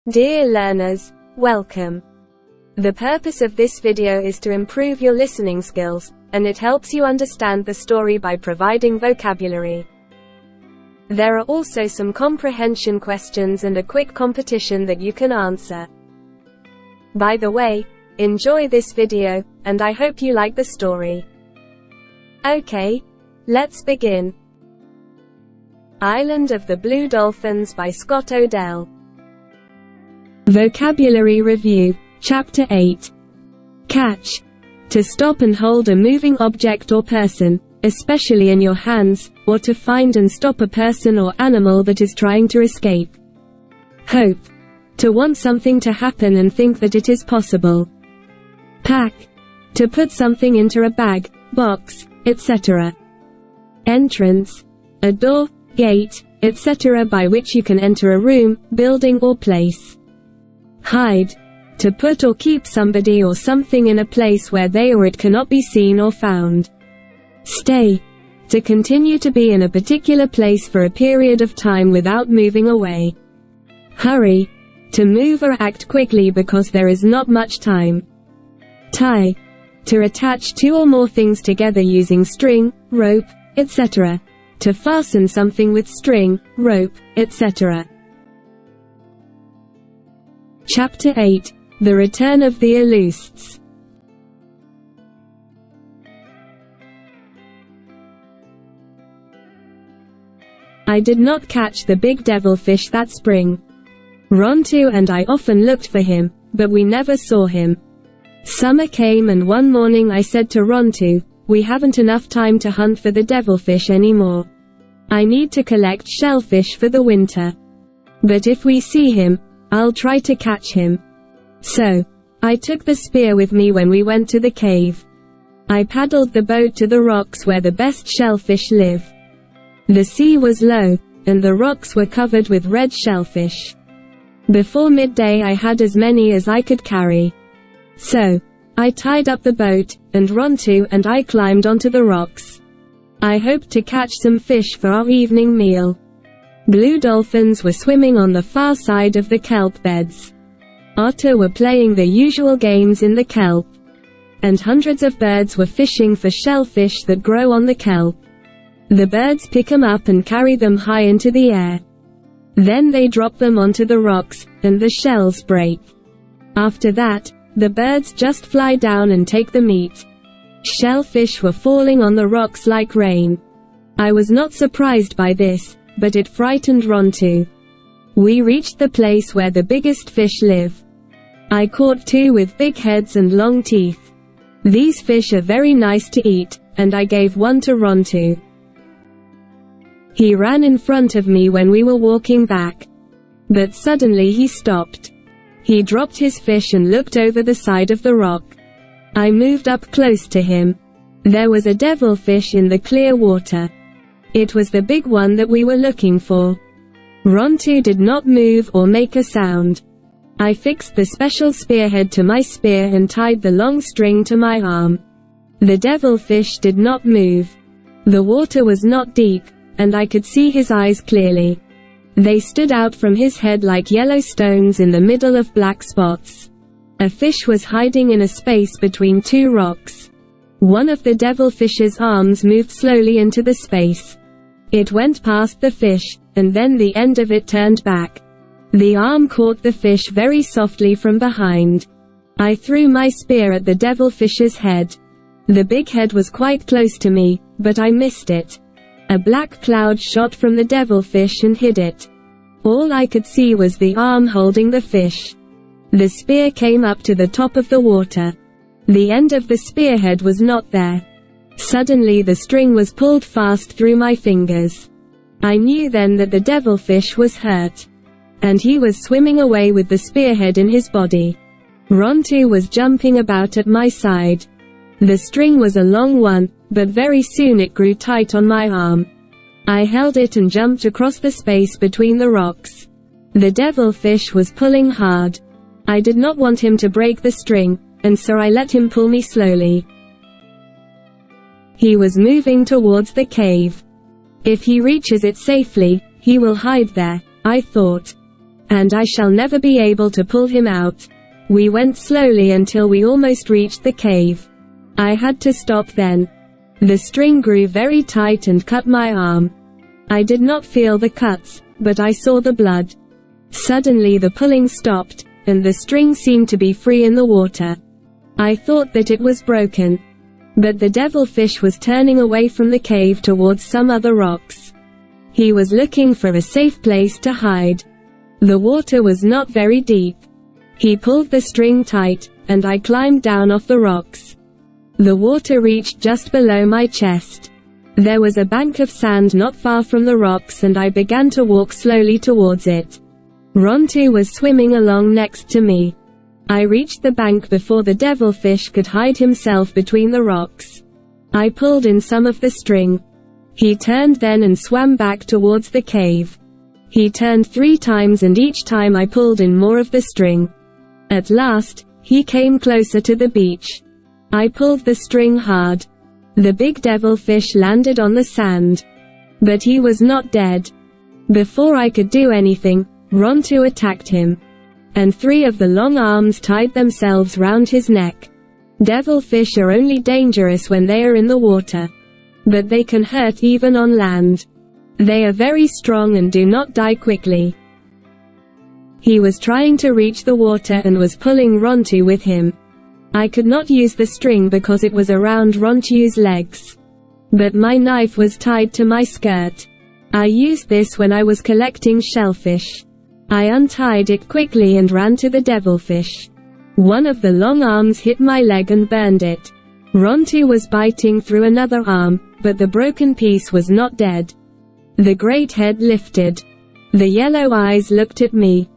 Dear learners, welcome. The purpose of this video is to improve your listening skills, and it helps you understand the story by providing vocabulary. There are also some comprehension questions and a quick competition that you can answer. By the way, enjoy this video, and I hope you like the story. Okay, let's begin. Island of the Blue Dolphins by Scott Odell. Vocabulary Review, Chapter 8. Catch. To stop and hold a moving object or person, especially in your hands, or to find and stop a person or animal that is trying to escape. Hope. To want something to happen and think that it is possible. Pack. To put something into a bag, box, etc. Entrance. A door, gate, etc. by which you can enter a room, building or place. Hide. To put or keep somebody or something in a place where they or it cannot be seen or found. Stay. To continue to be in a particular place for a period of time without moving away. Hurry. To move or act quickly because there is not much time. Tie. To attach two or more things together using string, rope, etc. To fasten something with string, rope, etc. Chapter 8. The Return of the Elusists. I did not catch the big devilfish that spring. Rontu and I often looked for him, but we never saw him. Summer came and one morning I said to Rontu, "We haven't enough time to hunt for the devilfish anymore. I need to collect shellfish for the winter. But if we see him, I'll try to catch him." So, I took the spear with me when we went to the cave. I paddled the boat to the rocks where the best shellfish live. The sea was low, and the rocks were covered with red shellfish. Before midday I had as many as I could carry. So, I tied up the boat, and Rontu and I climbed onto the rocks. I hoped to catch some fish for our evening meal. Blue dolphins were swimming on the far side of the kelp beds. Otter were playing the usual games in the kelp. And hundreds of birds were fishing for shellfish that grow on the kelp. The birds pick them up and carry them high into the air. Then they drop them onto the rocks, and the shells break. After that, the birds just fly down and take the meat. Shellfish were falling on the rocks like rain. I was not surprised by this, but it frightened Rontu. We reached the place where the biggest fish live. I caught two with big heads and long teeth. These fish are very nice to eat, and I gave one to Rontu. He ran in front of me when we were walking back. But suddenly he stopped. He dropped his fish and looked over the side of the rock. I moved up close to him. There was a devilfish in the clear water. It was the big one that we were looking for. Rontu did not move or make a sound. I fixed the special spearhead to my spear and tied the long string to my arm. The devilfish did not move. The water was not deep, and I could see his eyes clearly. They stood out from his head like yellow stones in the middle of black spots. A fish was hiding in a space between two rocks. One of the devilfish's arms moved slowly into the space. It went past the fish, and then the end of it turned back. The arm caught the fish very softly from behind. I threw my spear at the devilfish's head. The big head was quite close to me, but I missed it. A black cloud shot from the devilfish and hid it. All I could see was the arm holding the fish. The spear came up to the top of the water. The end of the spearhead was not there. Suddenly the string was pulled fast through my fingers. I knew then that the devilfish was hurt. And he was swimming away with the spearhead in his body. Rontu was jumping about at my side. The string was a long one, but very soon it grew tight on my arm. I held it and jumped across the space between the rocks. The devilfish was pulling hard. I did not want him to break the string, and so I let him pull me slowly. He was moving towards the cave. If he reaches it safely, he will hide there, I thought. and I shall never be able to pull him out. We went slowly until we almost reached the cave. I had to stop then. The string grew very tight and cut my arm. I did not feel the cuts, but I saw the blood. Suddenly the pulling stopped, and the string seemed to be free in the water. I thought that it was broken. But the devilfish was turning away from the cave towards some other rocks. He was looking for a safe place to hide. The water was not very deep. He pulled the string tight, and I climbed down off the rocks. The water reached just below my chest. There was a bank of sand not far from the rocks, and I began to walk slowly towards it. Rontu was swimming along next to me. I reached the bank before the devilfish could hide himself between the rocks. I pulled in some of the string. He turned then and swam back towards the cave. He turned 3 times, and each time I pulled in more of the string. At last, he came closer to the beach. I pulled the string hard. The big devilfish landed on the sand. But he was not dead. Before I could do anything, Rontu attacked him. And 3 of the long arms tied themselves round his neck. Devilfish are only dangerous when they are in the water. But they can hurt even on land. They are very strong and do not die quickly. He was trying to reach the water and was pulling Rontu with him. I could not use the string because it was around Rontu's legs. But my knife was tied to my skirt. I used this when I was collecting shellfish. I untied it quickly and ran to the devilfish. One of the long arms hit my leg and burned it. Rontu was biting through another arm, but the broken piece was not dead. The great head lifted. The yellow eyes looked at me.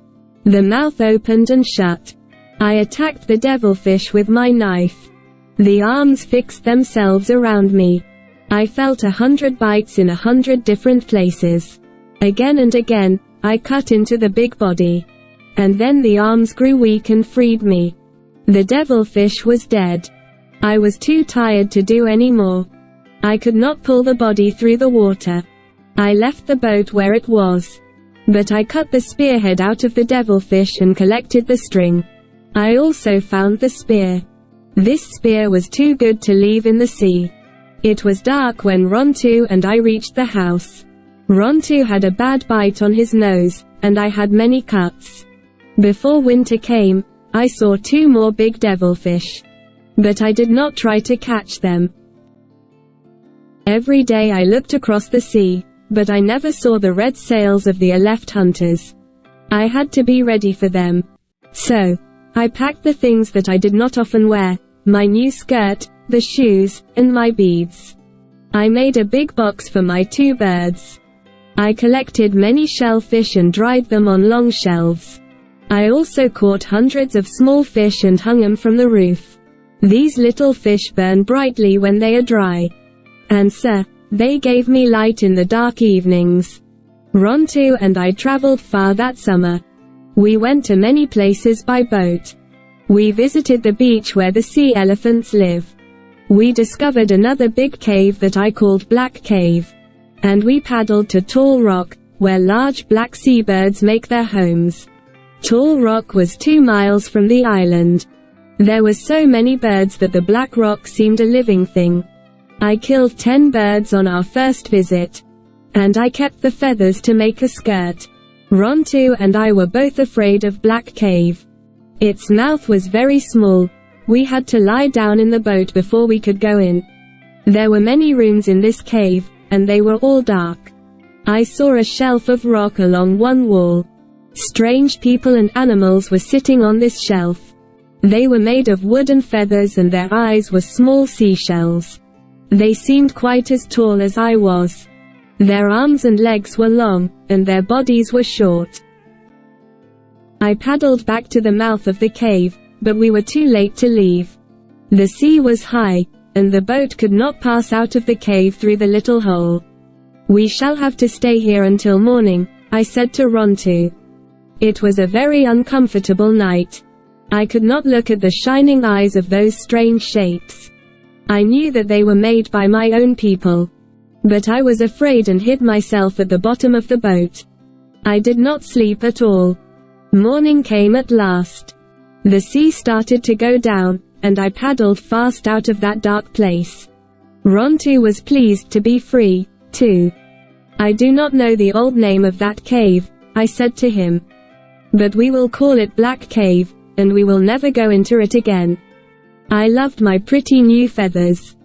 The mouth opened and shut. I attacked the devilfish with my knife. The arms fixed themselves around me. I felt 100 bites in 100 different places. Again and again, I cut into the big body. And then the arms grew weak and freed me. The devilfish was dead. I was too tired to do any more. I could not pull the body through the water. I left the boat where it was. But I cut the spearhead out of the devilfish and collected the string. I also found the spear. This spear was too good to leave in the sea. It was dark when Rontu and I reached the house. Rontu had a bad bite on his nose, and I had many cuts. Before winter came, I saw 2 more big devilfish. But I did not try to catch them. Every day I looked across the sea, but I never saw the red sails of the eleft hunters. I had to be ready for them. So, I packed the things that I did not often wear, my new skirt, the shoes, and my beads. I made a big box for my 2 birds. I collected many shellfish and dried them on long shelves. I also caught hundreds of small fish and hung them from the roof. These little fish burn brightly when they are dry. And they gave me light in the dark evenings. Rontu and I traveled far that summer. We went to many places by boat. We visited the beach where the sea elephants live. We discovered another big cave that I called Black Cave. And we paddled to Tall Rock, where large black seabirds make their homes. Tall Rock was 2 miles from the island. There were so many birds that the black rock seemed a living thing. I killed 10 birds on our first visit. And I kept the feathers to make a skirt. Rontu and I were both afraid of Black Cave. Its mouth was very small. We had to lie down in the boat before we could go in. There were many rooms in this cave, and they were all dark. I saw a shelf of rock along one wall. Strange people and animals were sitting on this shelf. They were made of wood and feathers, and their eyes were small seashells. They seemed quite as tall as I was. Their arms and legs were long, and their bodies were short. I paddled back to the mouth of the cave, but we were too late to leave. The sea was high, and the boat could not pass out of the cave through the little hole. "We shall have to stay here until morning," I said to Rontu. It was a very uncomfortable night. I could not look at the shining eyes of those strange shapes. I knew that they were made by my own people. But I was afraid and hid myself at the bottom of the boat. I did not sleep at all. Morning came at last. The sea started to go down, and I paddled fast out of that dark place. Rontu was pleased to be free, too. I do not know the old name of that cave, I said to him. But we will call it Black Cave, and we will never go into it again. I loved my pretty new feathers.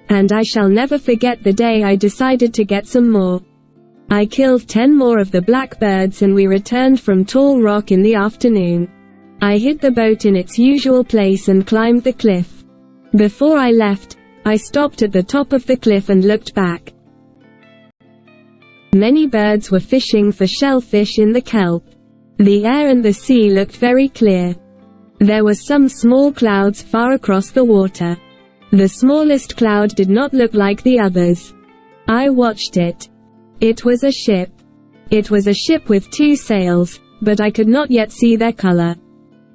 And I shall never forget the day I decided to get some more. I killed 10 more of the blackbirds and we returned from Tall Rock in the afternoon. I hid the boat in its usual place and climbed the cliff. Before I left, I stopped at the top of the cliff and looked back. Many birds were fishing for shellfish in the kelp. The air and the sea looked very clear. There were some small clouds far across the water. The smallest cloud did not look like the others. I watched it. It was a ship. It was a ship with 2 sails, but I could not yet see their color.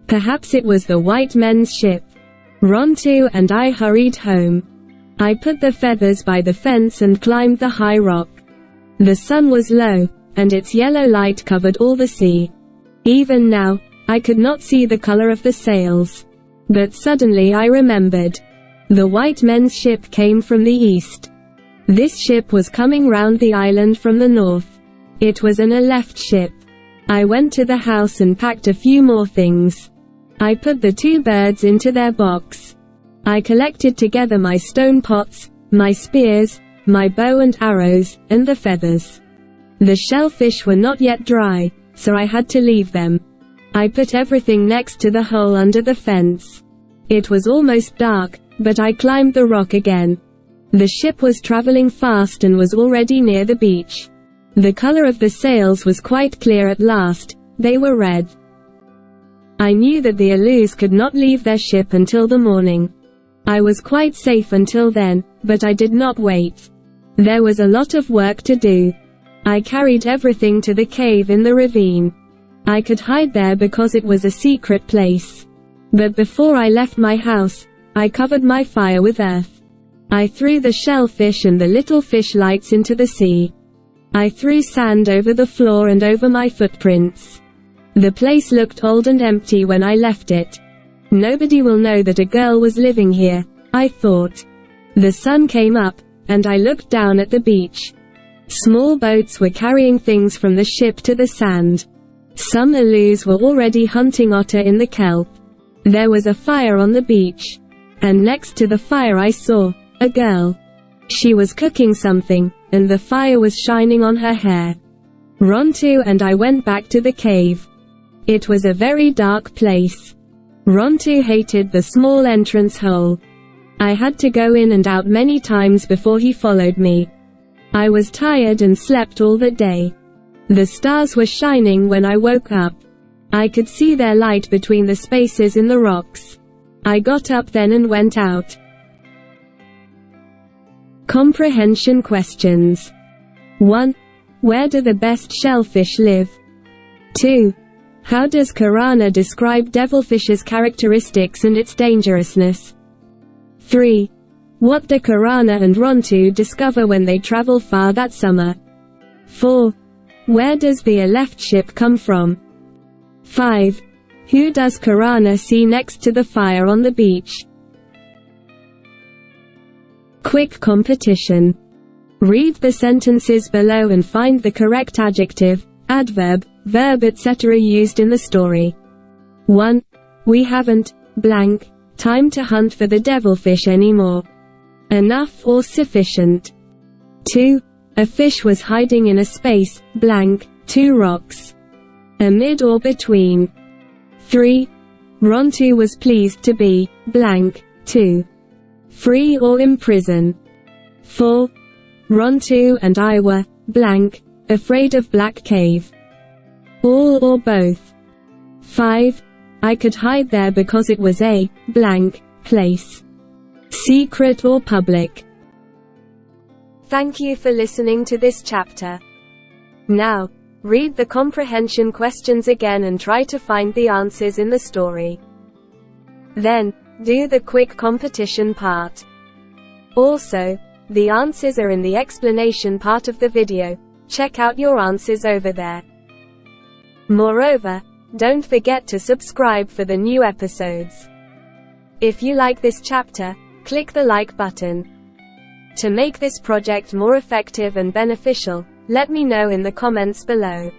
Perhaps it was the white men's ship. Rontu and I hurried home. I put the feathers by the fence and climbed the high rock. The sun was low, and its yellow light covered all the sea. Even now, I could not see the color of the sails. But suddenly I remembered. The white men's ship came from the east. This ship was coming round the island from the north. It was an left ship. I went to the house and packed a few more things. I put the 2 birds into their box. I collected together my stone pots, my spears, my bow and arrows, and the feathers. The shellfish were not yet dry, so I had to leave them. I put everything next to the hole under the fence. It was almost dark, but I climbed the rock again. The ship was traveling fast and was already near the beach. The color of the sails was quite clear at last, they were red. I knew that the Alus could not leave their ship until the morning. I was quite safe until then, but I did not wait. There was a lot of work to do. I carried everything to the cave in the ravine. I could hide there because it was a secret place. But before I left my house, I covered my fire with earth. I threw the shellfish and the little fish lights into the sea. I threw sand over the floor and over my footprints. The place looked old and empty when I left it. Nobody will know that a girl was living here, I thought. The sun came up, and I looked down at the beach. Small boats were carrying things from the ship to the sand. Some Alus were already hunting otter in the kelp. There was a fire on the beach. And next to the fire I saw a girl. She was cooking something, and the fire was shining on her hair. Rontu and I went back to the cave. It was a very dark place. Rontu hated the small entrance hole. I had to go in and out many times before he followed me. I was tired and slept all that day. The stars were shining when I woke up. I could see their light between the spaces in the rocks. I got up then and went out. Comprehension questions. 1. Where do the best shellfish live? 2. How does Karana describe devilfish's characteristics and its dangerousness? 3. What do Karana and Rontu discover when they travel far that summer? 4. Where does the left ship come from? 5. Who does Karana see next to the fire on the beach? Quick competition. Read the sentences below and find the correct adjective, adverb, verb etc. used in the story. 1. We haven't, blank, time to hunt for the devilfish anymore. Enough or sufficient. 2. A fish was hiding in a space, blank, 2 rocks. Amid or between. 3. Rontu was pleased to be, blank, 2. Free or in prison. 4. Rontu and I were, blank, afraid of Black Cave. All or both. 5. I could hide there because it was a, blank, place. Secret or public. Thank you for listening to this chapter. Now, read the comprehension questions again and try to find the answers in the story. Then, do the quick competition part. Also, the answers are in the explanation part of the video. Check out your answers over there. Moreover, Don't forget to subscribe for the new episodes. If you like this chapter, click the like button. To make this project more effective and beneficial, let me know in the comments below.